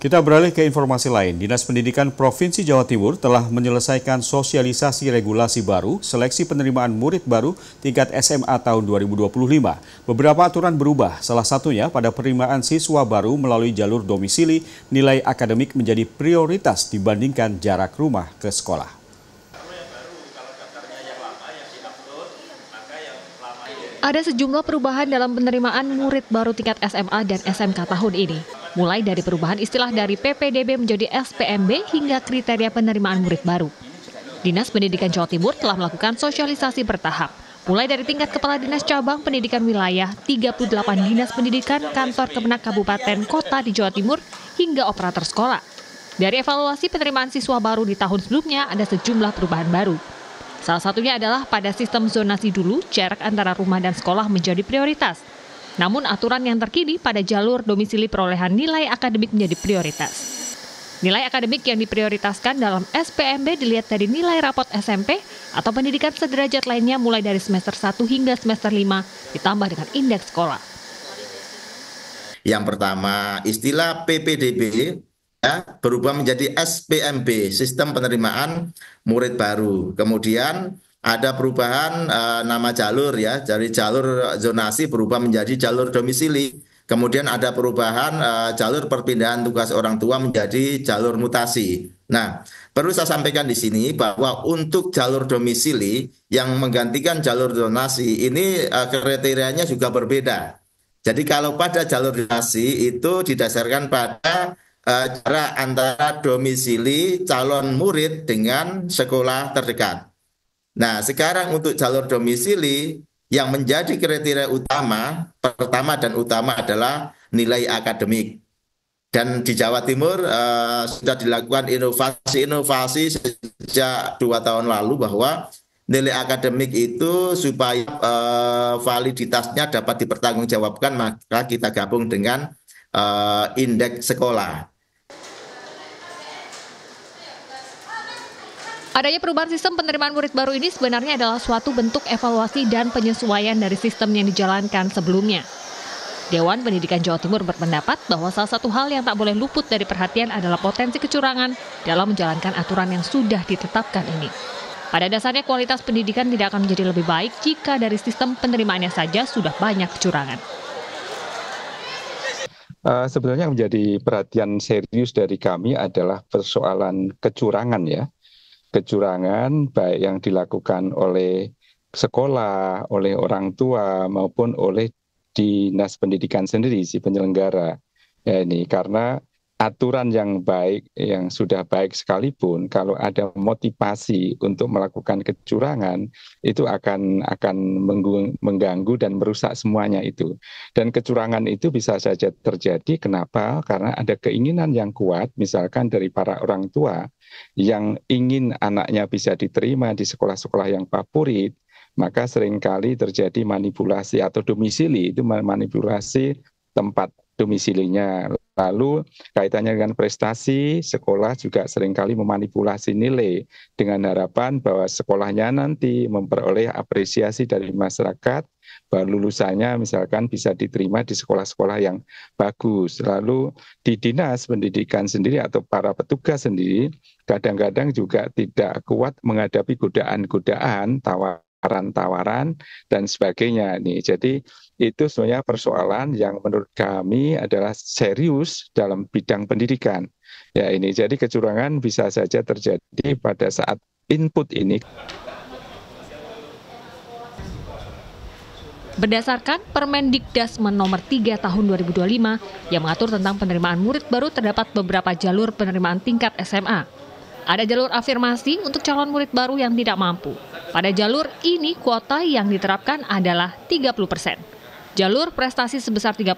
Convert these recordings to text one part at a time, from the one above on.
Kita beralih ke informasi lain. Dinas Pendidikan Provinsi Jawa Timur telah menyelesaikan sosialisasi regulasi baru seleksi penerimaan murid baru tingkat SMA tahun 2025. Beberapa aturan berubah, salah satunya pada penerimaan siswa baru melalui jalur domisili, nilai akademik menjadi prioritas dibandingkan jarak rumah ke sekolah. Ada sejumlah perubahan dalam penerimaan murid baru tingkat SMA dan SMK tahun ini. Mulai dari perubahan istilah dari PPDB menjadi SPMB hingga kriteria penerimaan murid baru. Dinas Pendidikan Jawa Timur telah melakukan sosialisasi bertahap. Mulai dari tingkat Kepala Dinas Cabang Pendidikan Wilayah, 38 Dinas Pendidikan, Kantor Kemenak Kabupaten Kota di Jawa Timur, hingga operator sekolah. Dari evaluasi penerimaan siswa baru di tahun sebelumnya ada sejumlah perubahan baru. Salah satunya adalah pada sistem zonasi dulu, jarak antara rumah dan sekolah menjadi prioritas. Namun aturan yang terkini pada jalur domisili perolehan nilai akademik menjadi prioritas. Nilai akademik yang diprioritaskan dalam SPMB dilihat dari nilai rapot SMP atau pendidikan sederajat lainnya mulai dari semester 1 hingga semester 5 ditambah dengan indeks sekolah. Yang pertama, istilah PPDB berubah menjadi SPMB, Sistem Penerimaan Murid Baru. Kemudian ada perubahan nama jalur ya, dari jalur zonasi berubah menjadi jalur domisili. Kemudian ada perubahan jalur perpindahan tugas orang tua menjadi jalur mutasi. Nah, perlu saya sampaikan di sini bahwa untuk jalur domisili yang menggantikan jalur zonasi ini kriterianya juga berbeda. Jadi kalau pada jalur zonasi itu didasarkan pada jarak antara domisili calon murid dengan sekolah terdekat. Nah, sekarang untuk jalur domisili yang menjadi kriteria utama, pertama dan utama adalah nilai akademik. Dan di Jawa Timur sudah dilakukan inovasi sejak 2 tahun lalu bahwa nilai akademik itu supaya validitasnya dapat dipertanggungjawabkan, maka kita gabung dengan indeks sekolah. Adanya perubahan sistem penerimaan murid baru ini sebenarnya adalah suatu bentuk evaluasi dan penyesuaian dari sistem yang dijalankan sebelumnya. Dewan Pendidikan Jawa Timur berpendapat bahwa salah satu hal yang tak boleh luput dari perhatian adalah potensi kecurangan dalam menjalankan aturan yang sudah ditetapkan ini. Pada dasarnya kualitas pendidikan tidak akan menjadi lebih baik jika dari sistem penerimaannya saja sudah banyak kecurangan. Sebenarnya yang menjadi perhatian serius dari kami adalah persoalan kecurangan ya. Kecurangan baik yang dilakukan oleh sekolah, oleh orang tua maupun oleh dinas pendidikan sendiri si penyelenggara. Ya ini karena aturan yang baik, yang sudah baik sekalipun, kalau ada motivasi untuk melakukan kecurangan, itu akan mengganggu dan merusak semuanya itu. Dan kecurangan itu bisa saja terjadi, kenapa? Karena ada keinginan yang kuat, misalkan dari para orang tua, yang ingin anaknya bisa diterima di sekolah-sekolah yang favorit, maka seringkali terjadi manipulasi atau domisili, itu manipulasi tempat domisilinya. Lalu kaitannya dengan prestasi, sekolah juga seringkali memanipulasi nilai dengan harapan bahwa sekolahnya nanti memperoleh apresiasi dari masyarakat, bahwa lulusannya misalkan bisa diterima di sekolah-sekolah yang bagus. Lalu di dinas pendidikan sendiri atau para petugas sendiri kadang-kadang juga tidak kuat menghadapi godaan-godaan, tawaran dan sebagainya nih. Jadi itu sebenarnya persoalan yang menurut kami adalah serius dalam bidang pendidikan. Ya ini jadi kecurangan bisa saja terjadi pada saat input ini. Berdasarkan Permendikdasmen nomor 3 tahun 2025 yang mengatur tentang penerimaan murid baru, terdapat beberapa jalur penerimaan tingkat SMA. Ada jalur afirmasi untuk calon murid baru yang tidak mampu. Pada jalur ini kuota yang diterapkan adalah 30%. Jalur prestasi sebesar 30%,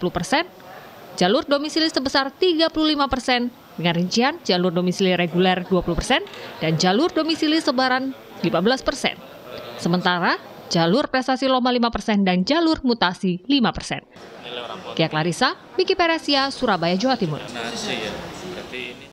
jalur domisili sebesar 35%, dengan rincian jalur domisili reguler 20%, dan jalur domisili sebaran 15%. Sementara jalur prestasi lomba 5% dan jalur mutasi 5%. Kia Clarissa, Miki Peresia, Surabaya, Jawa Timur.